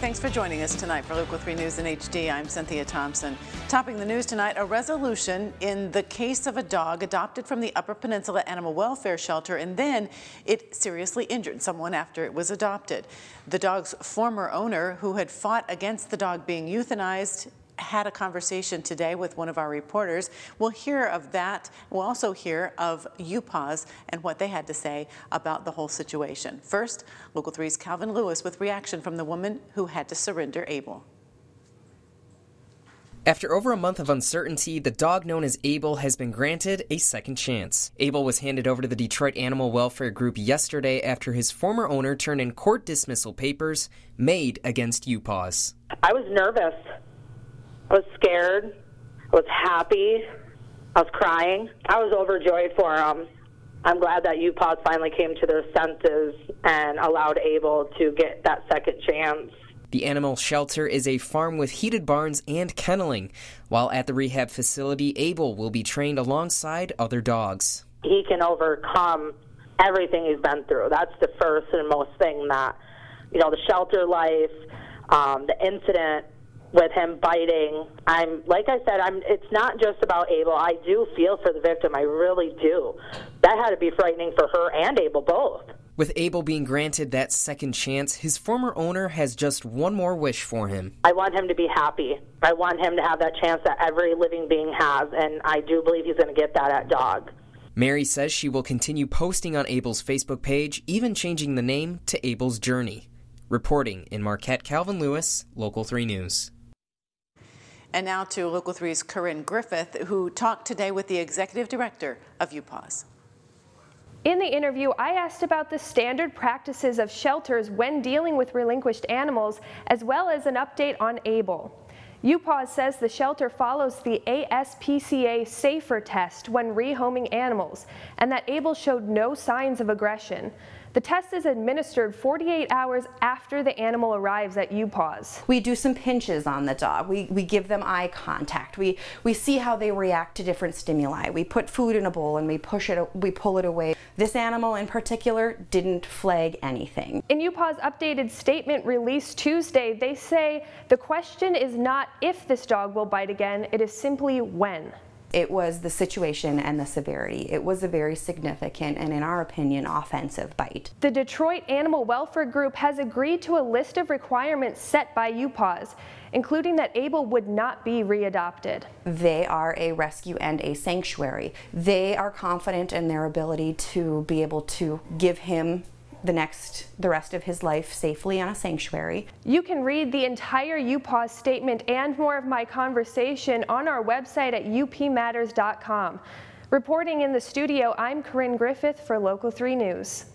Thanks for joining us tonight for Local 3 News in HD. I'm Cynthia Thompson. Topping the news tonight, a resolution in the case of a dog adopted from the Upper Peninsula Animal Welfare Shelter, and then it seriously injured someone after it was adopted. The dog's former owner, who had fought against the dog being euthanized, had a conversation today with one of our reporters. We'll hear of that. We'll also hear of UPAWS and what they had to say about the whole situation. First, Local 3's Calvin Lewis with reaction from the woman who had to surrender Abel. After over a month of uncertainty, the dog known as Abel has been granted a second chance. Abel was handed over to the Detroit Animal Welfare Group yesterday after his former owner turned in court dismissal papers made against UPAWS. I was nervous. I was scared. I was happy. I was crying. I was overjoyed for him. I'm glad that UPAWS finally came to their senses and allowed Abel to get that second chance. The animal shelter is a farm with heated barns and kenneling. While at the rehab facility, Abel will be trained alongside other dogs. He can overcome everything he's been through. That's the first and most thing that, the shelter life, the incident with him biting. It's not just about Abel. I do feel for the victim. I really do. That had to be frightening for her and Abel both. With Abel being granted that second chance, his former owner has just one more wish for him. I want him to be happy. I want him to have that chance that every living being has, and I do believe he's going to get that at dog. Mary says she will continue posting on Abel's Facebook page, even changing the name to Abel's Journey. Reporting in Marquette, Calvin Lewis, Local 3 News. And now to Local 3's Corinne Griffith, who talked today with the executive director of UPAWS. In the interview, I asked about the standard practices of shelters when dealing with relinquished animals, as well as an update on Abel. UPAWS says the shelter follows the ASPCA SAFER test when rehoming animals, and that Abel showed no signs of aggression. The test is administered 48 hours after the animal arrives at UPAWS. We do some pinches on the dog. We give them eye contact. We see how they react to different stimuli. We put food in a bowl and we pull it away. This animal in particular didn't flag anything. In UPAWS' updated statement released Tuesday, they say the question is not if this dog will bite again, it is simply when. It was the situation and the severity. It was a very significant and, in our opinion, offensive bite. The Detroit Animal Welfare Group has agreed to a list of requirements set by UPAWS, including that Abel would not be readopted. They are a rescue and a sanctuary. They are confident in their ability to be able to give him the rest of his life safely in a sanctuary. You can read the entire UPAWS statement and more of my conversation on our website at upmatters.com. Reporting in the studio, I'm Corinne Griffith for Local 3 News.